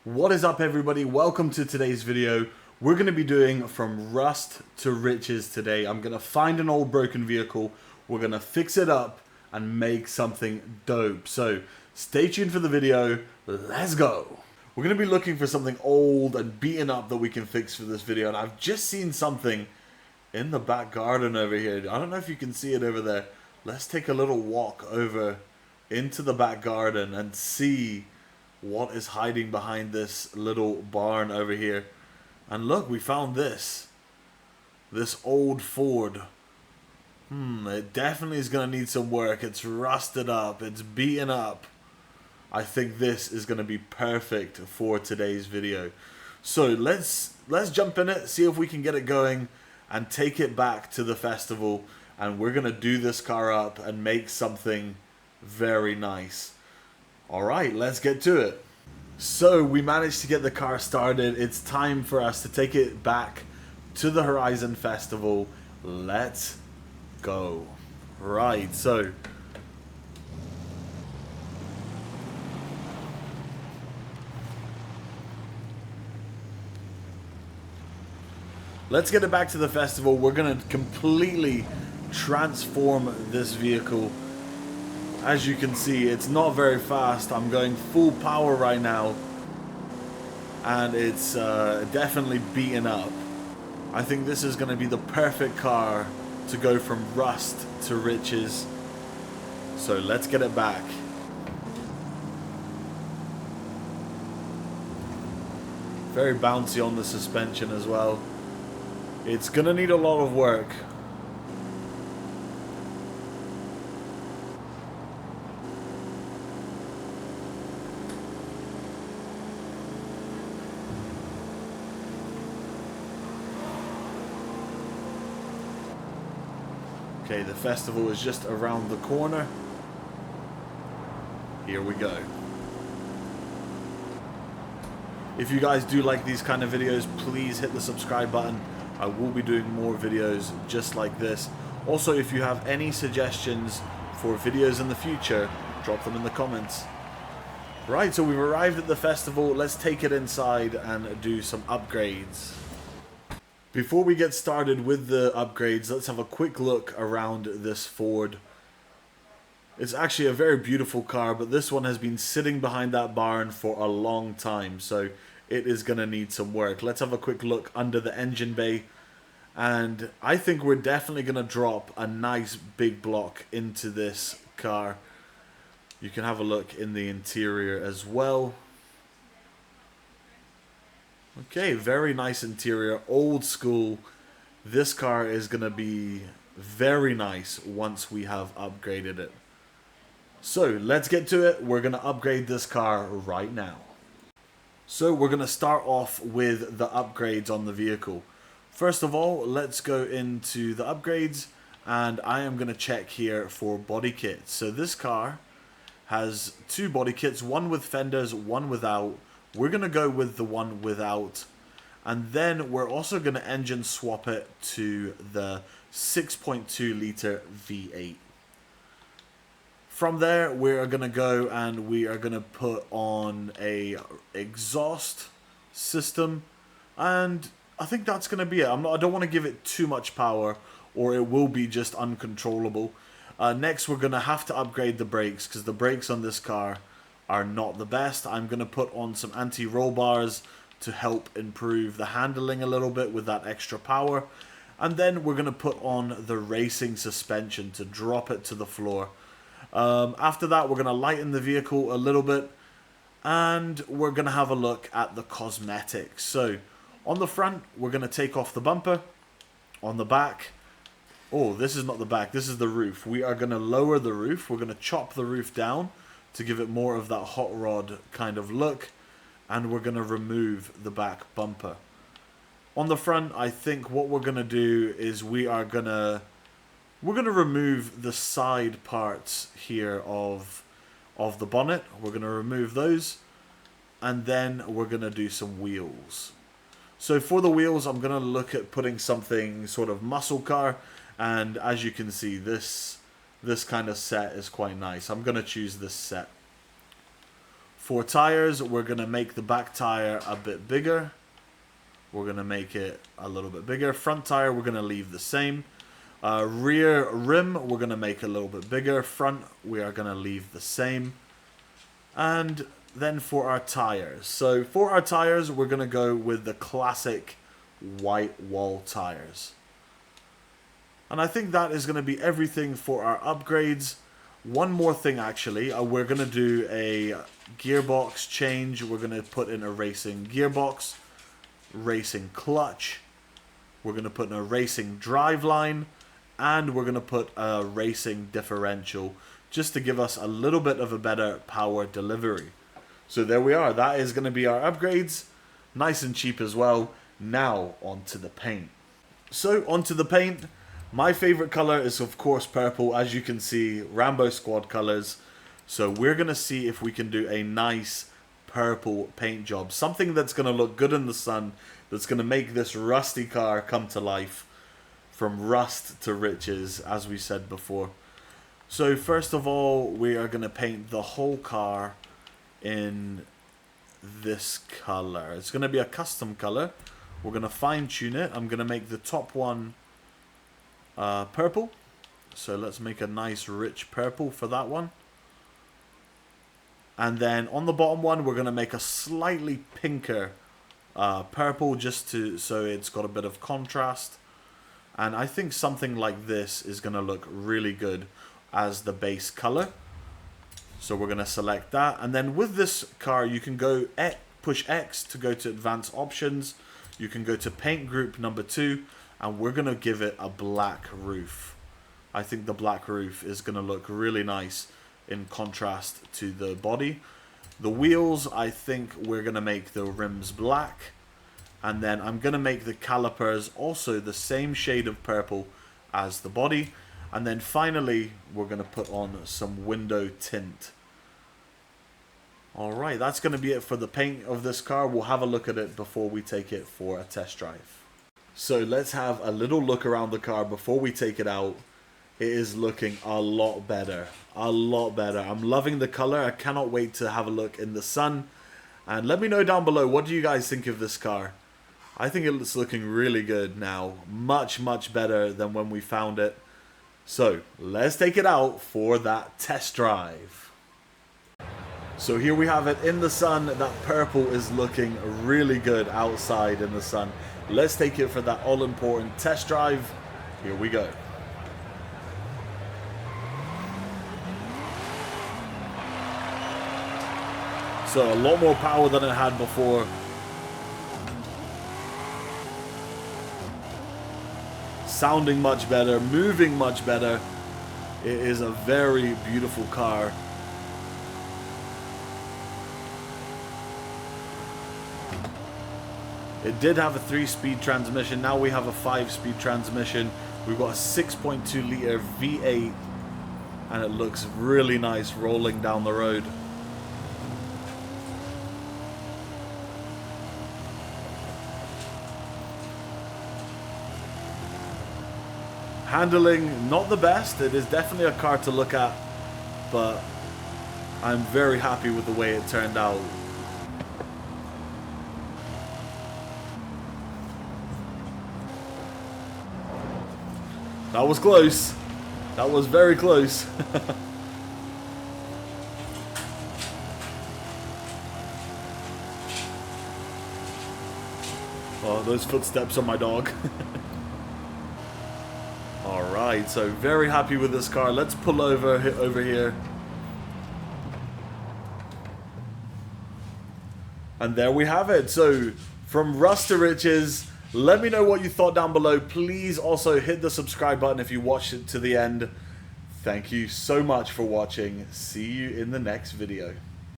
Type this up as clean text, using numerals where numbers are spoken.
What is up, everybody? Welcome to today's video. We're going to be doing from rust to riches today. I'm going to find an old broken vehicle, we're going to fix it up and make something dope. So stay tuned for the video. Let's go. We're going to be looking for something old and beaten up that we can fix for this video, and I've just seen something in the back garden over here. I don't know if you can see it over there. Let's take a little walk over into the back garden and see what is hiding behind this little barn over here. And look, we found this old Ford. It definitely is going to need some work. It's rusted up, it's beaten up. I think this is going to be perfect for today's video. So let's jump in it, see if we can get it going and take it back to the festival, and we're going to do this car up and make something very nice. Alright, let's get to it. So we managed to get the car started. It's time for us to take it back to the Horizon Festival. Let's go. Right, so let's get it back to the festival. We're going to completely transform this vehicle. As you can see, it's not very fast. I'm going full power right now, and it's definitely beaten up. I think this is going to be the perfect car to go from rust to riches. So let's get it back. Very bouncy on the suspension as well. It's going to need a lot of work. Okay, the festival is just around the corner. Here we go. If you guys do like these kind of videos, please hit the subscribe button. I will be doing more videos just like this. Also, if you have any suggestions for videos in the future, drop them in the comments. Right, so we've arrived at the festival. Let's take it inside and do some upgrades. Before we get started with the upgrades, let's have a quick look around this Ford. It's actually a very beautiful car, but this one has been sitting behind that barn for a long time, so it is going to need some work. Let's have a quick look under the engine bay, and I think we're definitely going to drop a nice big block into this car. You can have a look in the interior as well. Okay, very nice interior, old school. This car is going to be very nice once we have upgraded it. So let's get to it. We're going to upgrade this car right now. So we're going to start off with the upgrades on the vehicle. First of all, let's go into the upgrades, and I am going to check here for body kits. So this car has two body kits, one with fenders, one without. We're going to go with the one without, and then we're also going to engine swap it to the 6.2 litre V8. From there, we are going to go and we are going to put on a exhaust system, and I think that's going to be it. I don't want to give it too much power, or it will be just uncontrollable. Next, we're going to have to upgrade the brakes, because the brakes on this car are not the best. I'm going to put on some anti-roll bars to help improve the handling a little bit with that extra power. And then we're going to put on the racing suspension to drop it to the floor. After that, we're going to lighten the vehicle a little bit, and we're going to have a look at the cosmetics. So on the front, we're going to take off the bumper. On the back, oh, this is not the back, this is the roof. We are going to lower the roof. We're going to chop the roof down to give it more of that hot rod kind of look, and we're going to remove the back bumper. On the front, I think what we're going to do is we're going to remove the side parts here of the bonnet. We're going to remove those, and then we're going to do some wheels. So for the wheels, I'm going to look at putting something sort of muscle car, and as you can see, this kind of set is quite nice. I'm going to choose this set. For tires, we're going to make the back tire a bit bigger. We're going to make it a little bit bigger. Front tire, we're going to leave the same. Rear rim, we're going to make a little bit bigger. Front, we are going to leave the same. And then for our tires. So for our tires, we're going to go with the classic white wall tires. And I think that is going to be everything for our upgrades. One more thing actually, we're going to do a gearbox change. We're going to put in a racing gearbox, racing clutch. We're going to put in a racing driveline, and we're going to put a racing differential just to give us a little bit of a better power delivery. So there we are. That is going to be our upgrades. Nice and cheap as well. Now onto the paint. So onto the paint. My favorite color is of course purple. As you can see, Rambo Squad colors. So we're going to see if we can do a nice purple paint job. Something that's going to look good in the sun. That's going to make this rusty car come to life. From rust to riches, as we said before. So first of all, we are going to paint the whole car in this color. It's going to be a custom color. We're going to fine tune it. I'm going to make the top one purple. So let's make a nice rich purple for that one. And then on the bottom one, we're going to make a slightly pinker purple, just so it's got a bit of contrast. And I think something like this is going to look really good as the base color. So we're going to select that. And then with this car, you can go push X to go to advanced options. You can go to paint group number 2. And we're going to give it a black roof. I think the black roof is going to look really nice in contrast to the body. The wheels, I think we're going to make the rims black. And then I'm going to make the calipers also the same shade of purple as the body. And then finally, we're going to put on some window tint. Alright, that's going to be it for the paint of this car. We'll have a look at it before we take it for a test drive. So let's have a little look around the car before we take it out. It is looking a lot better. A lot better. I'm loving the color. I cannot wait to have a look in the sun. And let me know down below, what do you guys think of this car? I think it's looking really good now. Much, much better than when we found it. So let's take it out for that test drive. So here we have it in the sun. That purple is looking really good outside in the sun. Let's take it for that all-important test drive. Here we go. So a lot more power than it had before. Sounding much better, moving much better. It is a very beautiful car. It did have a 3-speed transmission. Now we have a 5-speed transmission. We've got a 6.2 liter V8, and it looks really nice rolling down the road. Handling, not the best. It is definitely a car to look at, but I'm very happy with the way it turned out. That was close. That was very close. Oh, those footsteps on my dog. Alright, so very happy with this car. Let's pull over here. And there we have it. So, from rust to riches. Let me know what you thought down below. Please also hit the subscribe button if you watched it to the end. Thank you so much for watching. See you in the next video.